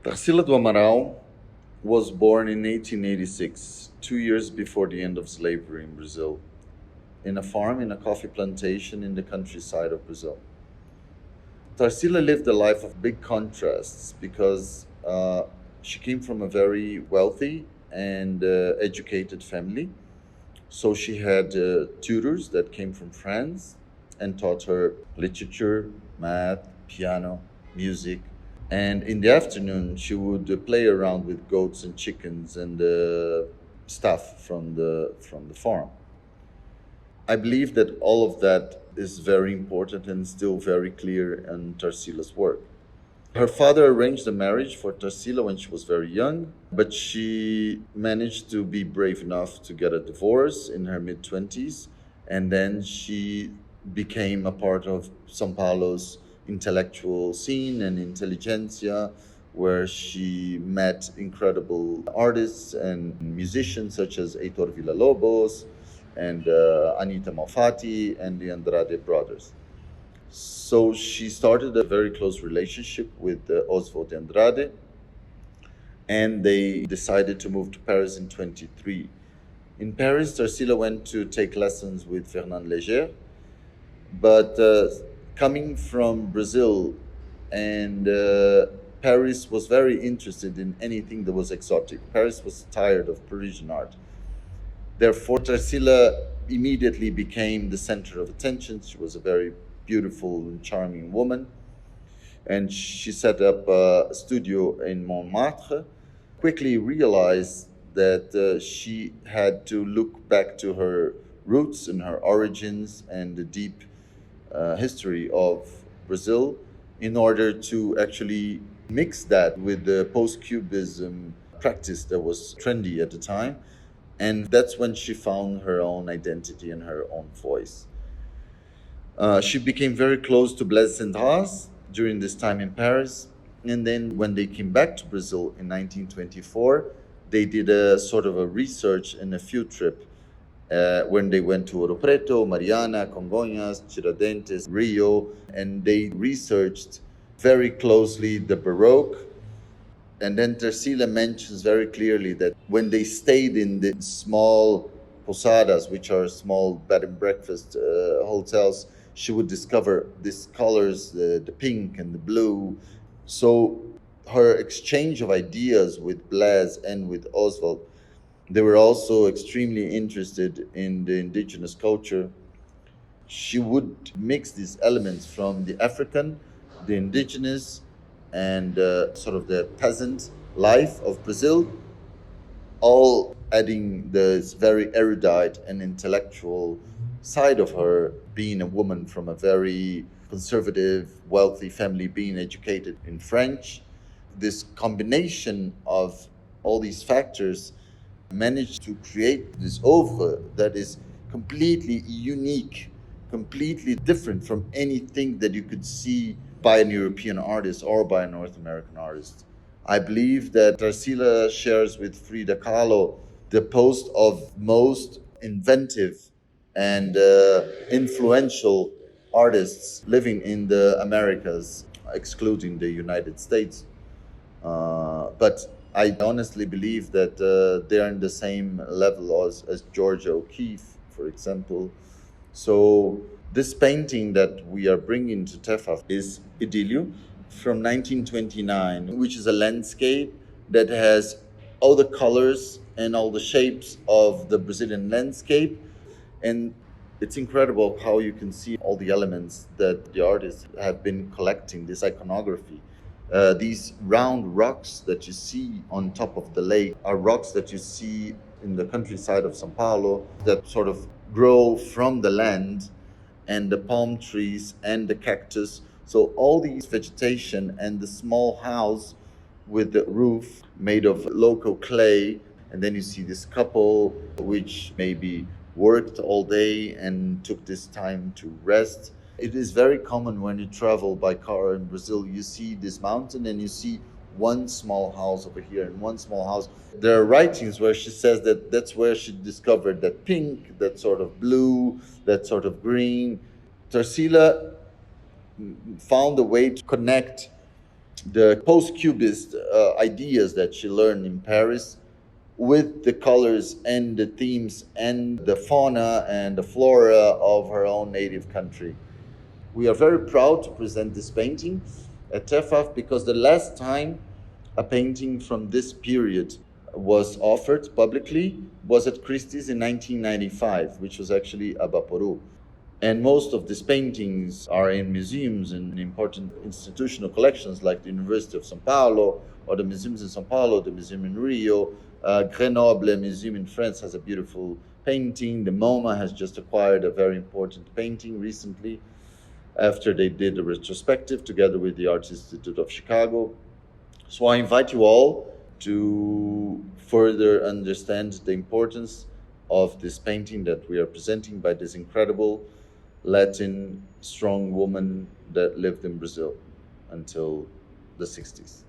Tarsila do Amaral was born in 1886, 2 years before the end of slavery in Brazil, in a farm in a coffee plantation in the countryside of Brazil. Tarsila lived a life of big contrasts because she came from a very wealthy and educated family. So she had tutors that came from France and taught her literature, math, piano, music. And in the afternoon, she would play around with goats and chickens and stuff from the farm. I believe that all of that is very important and still very clear in Tarsila's work. Her father arranged a marriage for Tarsila when she was very young, but she managed to be brave enough to get a divorce in her mid 20s, and then she became a part of São Paulo's intellectual scene and intelligentsia, where she met incredible artists and musicians such as Heitor Villa-Lobos and Anita Malfatti and the Andrade brothers. So she started a very close relationship with Oswald Andrade, and they decided to move to Paris in 23. In Paris, Tarsila went to take lessons with Fernand Léger, but coming from Brazil and Paris was very interested in anything that was exotic. Paris was tired of Parisian art. Therefore, Tarsila immediately became the center of attention. She was a very beautiful and charming woman, and she set up a studio in Montmartre. Quickly realized that she had to look back to her roots and her origins and the deep history of Brazil in order to actually mix that with the post-Cubism practice that was trendy at the time. And that's when she found her own identity and her own voice. She became very close to Blaise Cendrars during this time in Paris. And then when they came back to Brazil in 1924, they did a sort of a research and a field trip when they went to Ouro Preto, Mariana, Congonhas, Tiradentes, Rio, and they researched very closely the Baroque. And then Tarsila mentions very clearly that when they stayed in the small posadas, which are small bed and breakfast hotels, she would discover these colors, the pink and the blue. So her exchange of ideas with Blaise and with Oswald, they were also extremely interested in the indigenous culture. She would mix these elements from the African, the indigenous, and sort of the peasant life of Brazil, all adding this very erudite and intellectual side of her, being a woman from a very conservative, wealthy family, being educated in French. This combination of all these factors managed to create this oeuvre that is completely unique, completely different from anything that you could see by an European artist or by a North American artist. I believe that Tarsila shares with Frida Kahlo the post of most inventive and influential artists living in the Americas, excluding the United States. But I honestly believe that they're in the same level as Georgia O'Keeffe, for example. So this painting that we are bringing to Tefa is Idilio from 1929, which is a landscape that has all the colors and all the shapes of the Brazilian landscape. And it's incredible how you can see all the elements that the artists have been collecting, this iconography. These round rocks that you see on top of the lake are rocks that you see in the countryside of Sao Paulo that sort of grow from the land, and the palm trees and the cactus. So all these vegetation and the small house with the roof made of local clay. And then you see this couple which maybe worked all day and took this time to rest. It is very common when you travel by car in Brazil, you see this mountain and you see one small house over here and one small house. There are writings where she says that that's where she discovered that pink, that sort of blue, that sort of green. Tarsila found a way to connect the post-cubist ideas that she learned in Paris with the colors and the themes and the fauna and the flora of her own native country. We are very proud to present this painting at TEFAF because the last time a painting from this period was offered publicly was at Christie's in 1995, which was actually a Vaporu. And most of these paintings are in museums and important institutional collections like the University of São Paulo or the museums in São Paulo, the museum in Rio. Grenoble Museum in France has a beautiful painting. The MoMA has just acquired a very important painting recently after they did a retrospective together with the Art Institute of Chicago. So I invite you all to further understand the importance of this painting that we are presenting by this incredible Latin strong woman that lived in Brazil until the 60s.